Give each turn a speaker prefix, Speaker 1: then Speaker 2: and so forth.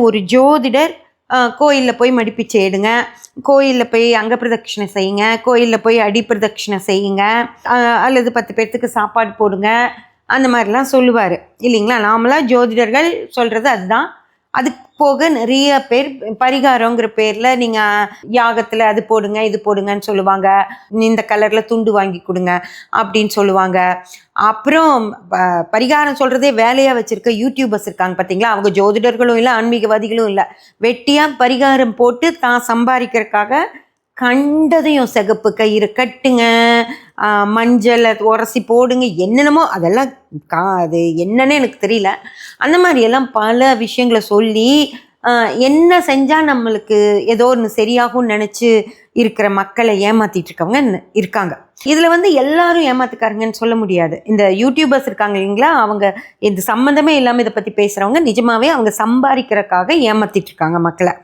Speaker 1: ஒரு ஜோதிடர் கோயிலில் போய் மடிப்பிச்சை எடுங்க, கோயிலில் போய் அங்க பிரதட்சிணை செய்யுங்க, கோயிலில் போய் அடி பிரதட்சிணை செய்யுங்க, அல்லது 10 பேர்த்துக்கு சாப்பாடு போடுங்க, அந்த மாதிரிலாம் சொல்லுவார் இல்லைங்களா. நாமளாக ஜோதிடர்கள் சொல்கிறது அதுதான். அதுக்கு போக நிறைய பேர் பரிகாரங்கிற பேரில் நீங்கள் யாகத்தில் அது போடுங்க இது போடுங்கன்னு சொல்லுவாங்க, இந்த கலரில் துண்டு வாங்கி கொடுங்க அப்படின்னு சொல்லுவாங்க. அப்புறம் பரிகாரம் சொல்கிறதே வேலையாக வச்சுருக்க யூடியூபர்ஸ் இருக்காங்க பார்த்தீங்களா, அவங்க ஜோதிடர்களும் இல்லை ஆன்மீகவாதிகளும் இல்லை, வெட்டியாக பரிகாரம் போட்டு தான் சம்பாதிக்கிறதுக்காக கண்டதையும் சிகப்பு கயிறு கட்டுங்க, மஞ்சளை உரசி போடுங்க, என்னென்னமோ அதெல்லாம் அது என்னன்னு எனக்கு தெரியல. அந்த மாதிரியெல்லாம் பல விஷயங்களை சொல்லி என்ன செஞ்சால் நம்மளுக்கு ஏதோ ஒன்று சரியாகும்னு நினச்சி இருக்கிற மக்களை ஏமாற்றிட்டு இருக்கவங்க இருக்காங்க. இதில் எல்லாரும் ஏமாத்துக்காருங்கன்னு சொல்ல முடியாது. இந்த யூடியூபர்ஸ் இருக்காங்க இல்லைங்களா, அவங்க இது சம்மந்தமே இல்லாமல் இதை பற்றி பேசுகிறவங்க நிஜமாகவே அவங்க சம்பாதிக்கிறதுக்காக ஏமாற்றிட்டு இருக்காங்க மக்களை.